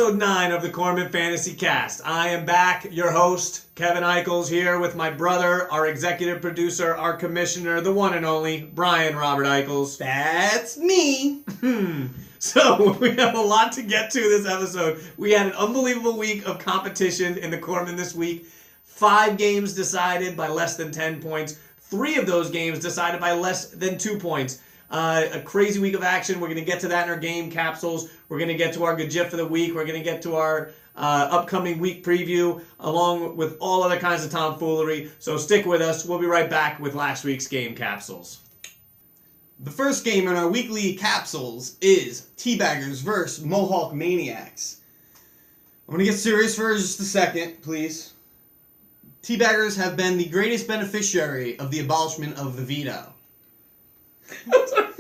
episode 9 of the Corman Fantasy Cast. I am back, your host, Kevin Eichels, here with my brother, our executive producer, our commissioner, the one and only, Brian Robert Eichels. That's me. So, we have a lot to get to this episode. We had an unbelievable week of competition in the Corman this week. 5 games decided by less than 10 points. 3 of those games decided by less than 2 points. A crazy week of action. We're going to get to that in our game capsules. We're going to get to our good GIF for the week. We're going to get to our upcoming week preview, along with all other kinds of tomfoolery. So stick with us. We'll be right back with last week's game capsules. The first game in our weekly capsules is Teabaggers vs. Mohawk Maniacs. I'm going to get serious for just a second, please. Teabaggers have been the greatest beneficiary of the abolishment of the veto. I'm sorry.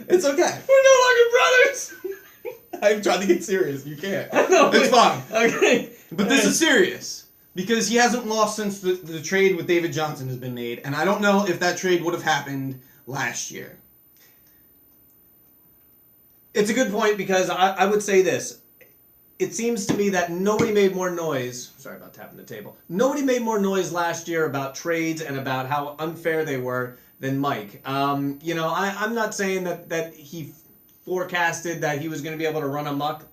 It's okay. We're no longer brothers. I'm trying to get serious. You can't. No, it's fine. Okay. But this is serious. Because he hasn't lost since the trade with David Johnson has been made. And I don't know if that trade would have happened last year. It's a good point because I would say this. It seems to me that nobody made more noise. Sorry about tapping the table. Nobody made more noise last year about trades and about how unfair they were than Mike. I'm not saying that he forecasted that he was going to be able to run amok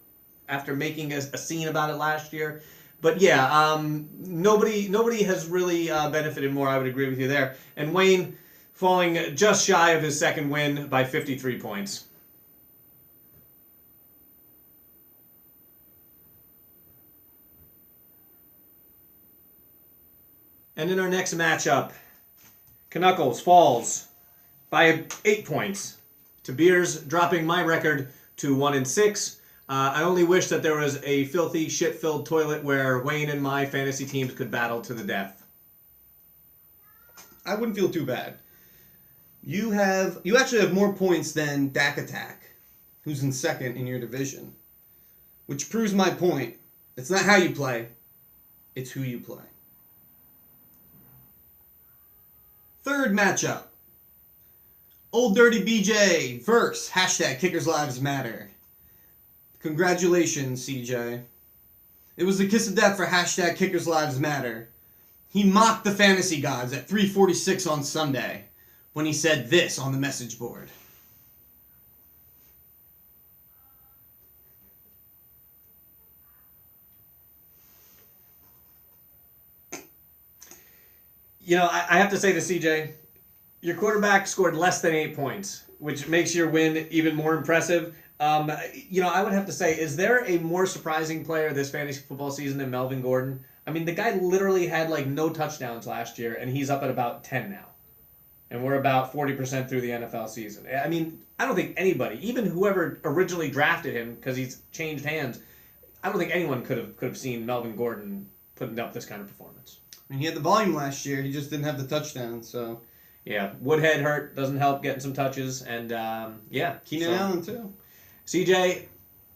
after making a scene about it last year. But yeah, nobody has really benefited more. I would agree with you there. And Wayne falling just shy of his second win by 53 points. And in our next matchup, Knuckles falls by 8 points to Beers, dropping my record to 1-6. I only wish that there was a filthy, shit-filled toilet where Wayne and my fantasy teams could battle to the death. I wouldn't feel too bad. You actually have more points than Dak Attack, who's in second in your division. Which proves my point. It's not how you play, it's who you play. Third matchup. Old Dirty BJ versus #KickersLivesMatter. Congratulations, CJ. It was the kiss of death for #KickersLivesMatter. He mocked the fantasy gods at 3:46 on Sunday when he said this on the message board. You know, I have to say to CJ, your quarterback scored less than 8 points, which makes your win even more impressive. I would have to say, is there a more surprising player this fantasy football season than Melvin Gordon? I mean, the guy literally had no touchdowns last year, and he's up at about 10 now. And we're about 40% through the NFL season. I mean, I don't think anybody, even whoever originally drafted him, because he's changed hands, I don't think anyone could have seen Melvin Gordon putting up this kind of performance. I mean, he had the volume last year. He just didn't have the touchdown, so... Yeah, Woodhead hurt. Doesn't help getting some touches. And, Keenan Allen, too. CJ,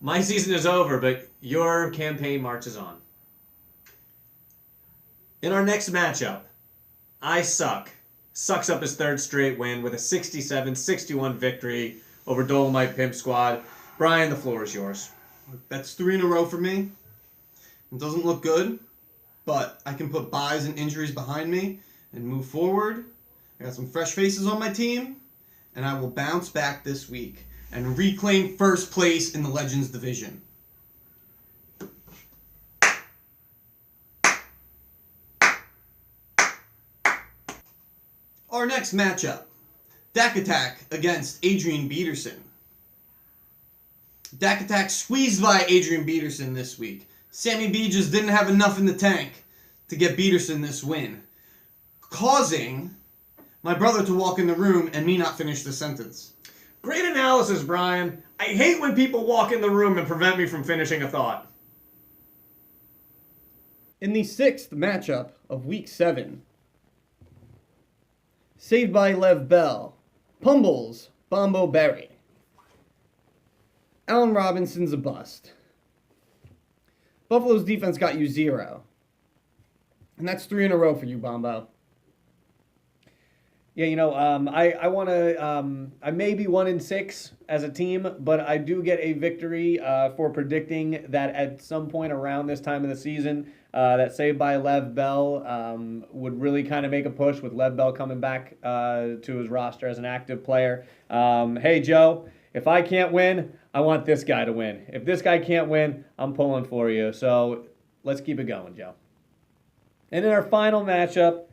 my season is over, but your campaign marches on. In our next matchup, I sucks up his third straight win with a 67-61 victory over Dolomite Pimp Squad. Brian, the floor is yours. That's 3 in a row for me. It doesn't look good, but I can put buys and injuries behind me and move forward. I got some fresh faces on my team, and I will bounce back this week and reclaim first place in the Legends division. Our next matchup, Dak Attack against Adrian Peterson. Dak Attack squeezed by Adrian Peterson this week. Sammy B just didn't have enough in the tank to get Peterson this win, causing my brother to walk in the room and me not finish the sentence. Great analysis, Brian. I hate when people walk in the room and prevent me from finishing a thought. In the 6th matchup of Week 7, Saved by Lev Bell, Pumbles, Bombo Berry. Allen Robinson's a bust. Buffalo's defense got you 0. And that's 3 in a row for you, Bombo. Yeah, I want to. I may be 1-6 as a team, but I do get a victory for predicting that at some point around this time of the season, that Saved by Lev Bell would really kind of make a push with Lev Bell coming back to his roster as an active player. Hey, Joe, if I can't win, I want this guy to win. If this guy can't win, I'm pulling for you. So let's keep it going, Joe. And in our final matchup,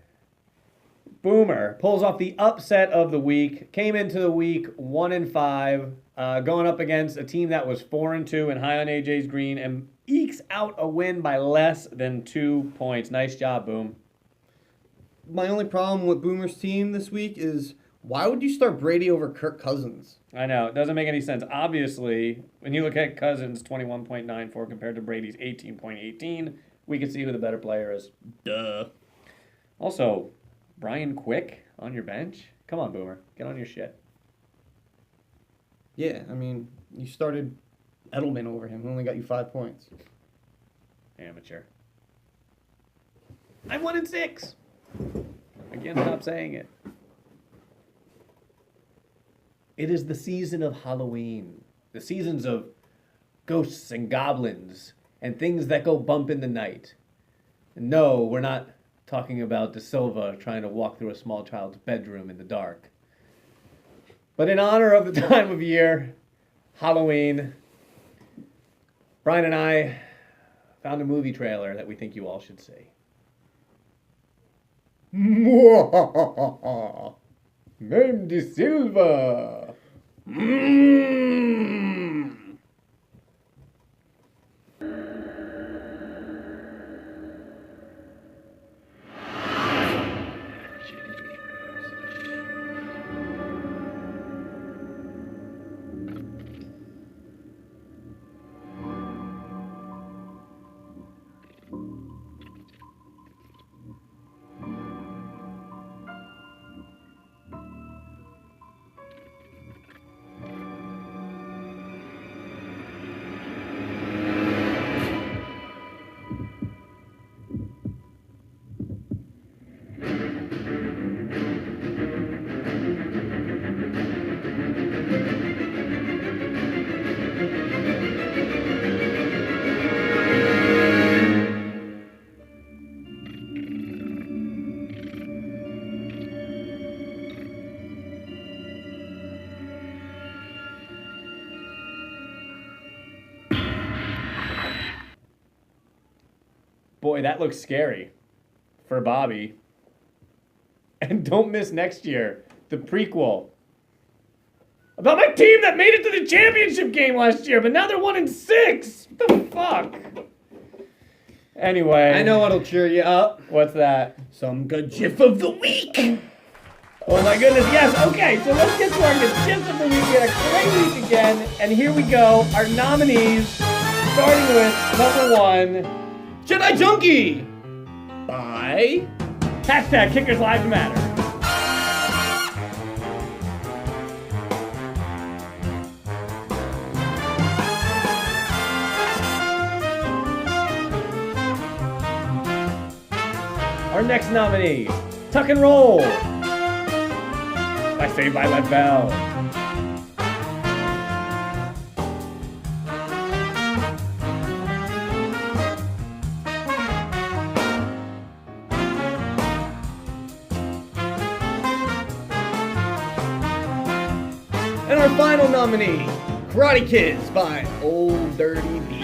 Boomer pulls off the upset of the week. Came into the week 1-5, going up against a team that was 4-2 and high on AJ's green, and ekes out a win by less than 2 points. Nice job, Boom. My only problem with Boomer's team this week is why would you start Brady over Kirk Cousins? I know, it doesn't make any sense. Obviously, when you look at Cousins' 21.94 compared to Brady's 18.18, we can see who the better player is. Duh. Also, Brian Quick on your bench? Come on, Boomer. Get on your shit. Yeah, I mean, you started Edelman over him. He only got you 5 points. Amateur. I'm 1-6. Again, stop saying it. It is the season of Halloween. The seasons of ghosts and goblins and things that go bump in the night. And no, we're not talking about De Silva trying to walk through a small child's bedroom in the dark. But in honor of the time of year, Halloween, Brian and I found a movie trailer that we think you all should see. Name De Silva. Boy, that looks scary for Bobby. And don't miss next year, the prequel. About my team that made it to the championship game last year, but now they're 1-6. What the fuck? Anyway. I know what'll cheer you up. What's that? Some good GIF of the week. Oh my goodness, yes. Okay, so let's get to our GIFs of the week. We had a great week again. And here we go. Our nominees, starting with number 1. Jedi Junkie by Hashtag Kickers Lives Matter. Our next nominee, Tuck and Roll by Saved by Lev Bell. And our final nominee, Karate Kids by Old Dirty DJ.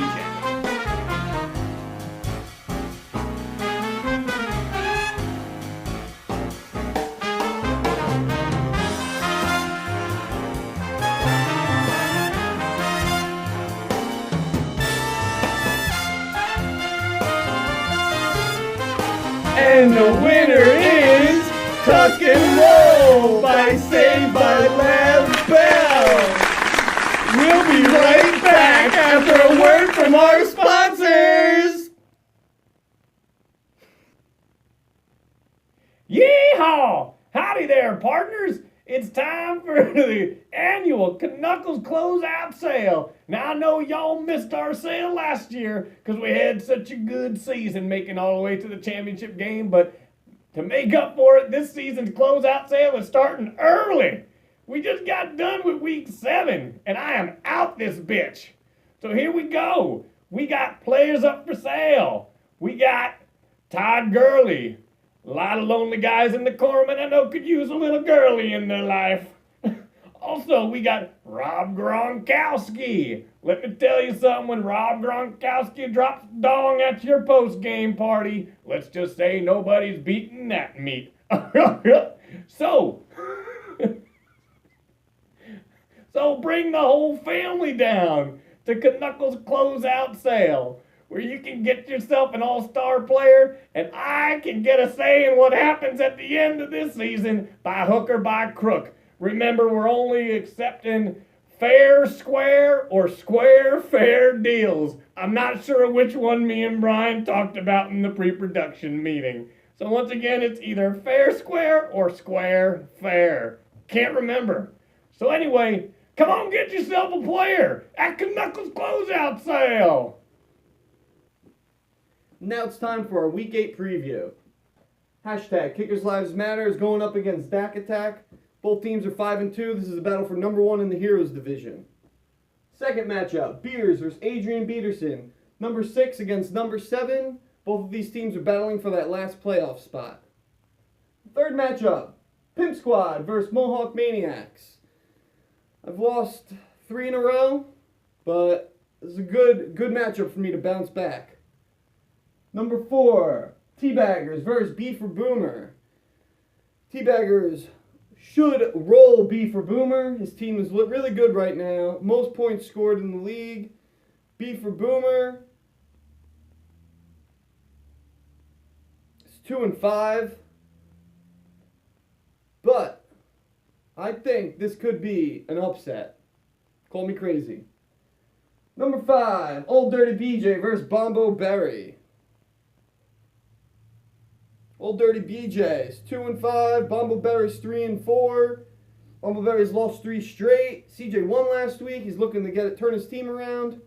And the winner is Tuck and Roll by Saved by Lev Bell. We'll be right back after a word from our sponsors. Yeehaw! Howdy there, partners. It's time for the annual Knuckles Closeout Sale. Now, I know y'all missed our sale last year because we had such a good season making all the way to the championship game, but To make up for it, this season's closeout sale is starting early. We just got done with week 7, and I am out this bitch. So here we go. We got players up for sale. We got Todd Gurley. A lot of lonely guys in the corpsman I know could use a little girly in their life. Also, we got Rob Gronkowski. Let me tell you something, when Rob Gronkowski drops dong at your post-game party, let's just say nobody's beating that meat. So bring the whole family down to Knuckles' closeout sale, where you can get yourself an all-star player, and I can get a say in what happens at the end of this season by hook or by crook. Remember, we're only accepting fair, square, or square, fair deals. I'm not sure which one me and Brian talked about in the pre-production meeting. So once again, it's either fair, square, or square, fair. Can't remember. So anyway, come on, get yourself a player at Knuckles' closeout sale. Now it's time for our Week 8 preview. Hashtag Kickers Lives Matter is going up against Dak Attack. Both teams are 5-2. This is a battle for number 1 in the Heroes Division. Second matchup, Beers versus Adrian Peterson. Number 6 against number 7. Both of these teams are battling for that last playoff spot. Third matchup, Pimp Squad versus Mohawk Maniacs. I've lost 3 in a row, but this is a good matchup for me to bounce back. Number 4, Teabaggers versus B for Boomer. Teabaggers should roll B for Boomer. His team is really good right now. Most points scored in the league. B for Boomer is 2-5. But I think this could be an upset. Call me crazy. Number 5, Old Dirty BJ versus Bombo Berry. Old Dirty BJ's 2-5. Bombo Berry's 3-4. Bombo Berry's lost 3 straight. CJ won last week. He's looking to turn his team around.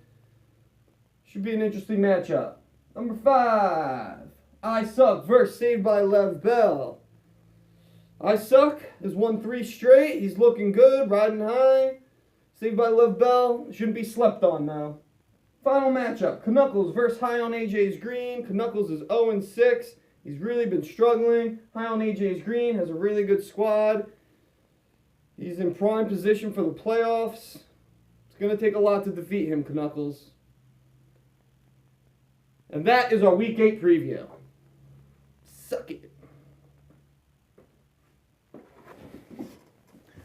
Should be an interesting matchup. Number 5, I Suck versus Saved by Lev Bell. I Suck has won 3 straight. He's looking good, riding high. Saved by Lev Bell shouldn't be slept on now. Final matchup, Knuckles versus High on AJ's Green. Knuckles is 0-6. He's really been struggling. High on AJ's Green has a really good squad. He's in prime position for the playoffs. It's going to take a lot to defeat him, Knuckles. And that is our Week 8 preview. Suck it.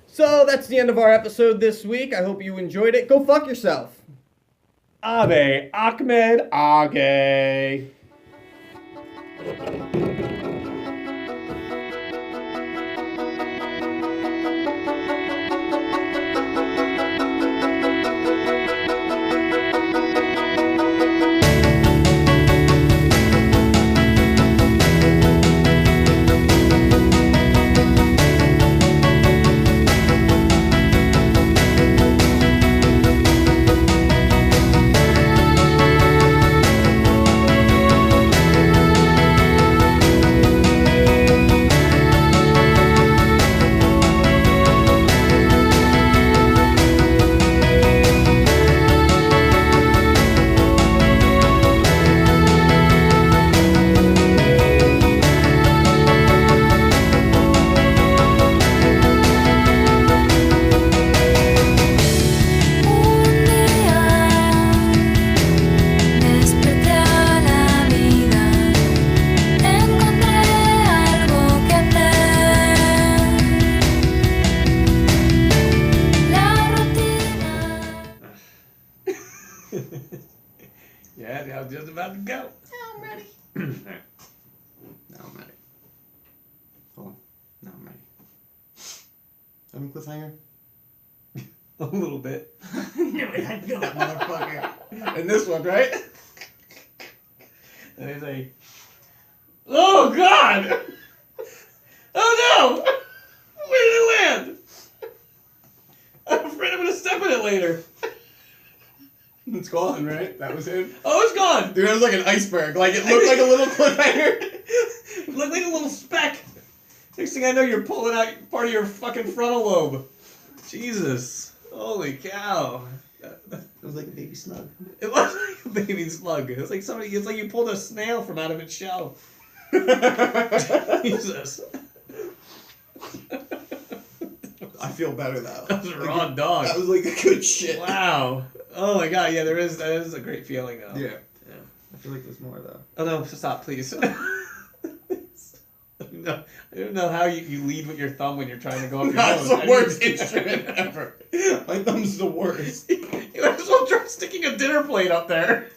So that's the end of our episode this week. I hope you enjoyed it. Go fuck yourself. Ave Ahmed Age. Yeah, I was just about to go. Now I'm ready. Alright. Now I'm ready. Hold on. Now I'm ready. Having cliffhanger? A little bit. No, I feel that motherfucker. And this one, right? And they say, "Oh God! Oh no! Where did it land? I'm afraid I'm gonna step in it later." It's gone, right? That was it. Oh, it's gone. Dude, it was like an iceberg. Like, it looked like a little cliffhanger. look like a little speck. Next thing I know, you're pulling out part of your fucking frontal lobe. Jesus. Holy cow. It was like a baby slug. It was like a baby slug. It's like you pulled a snail from out of its shell. Jesus. I feel better now. That was a raw dog. That was like a good shit. Wow. Oh my god, yeah, that is a great feeling though. Yeah. I feel like there's more though. Oh no, stop, please. No, I don't know how you lead with your thumb when you're trying to go up your That's nose. the worst instrument ever. My thumb's the worst. You might as well try sticking a dinner plate up there.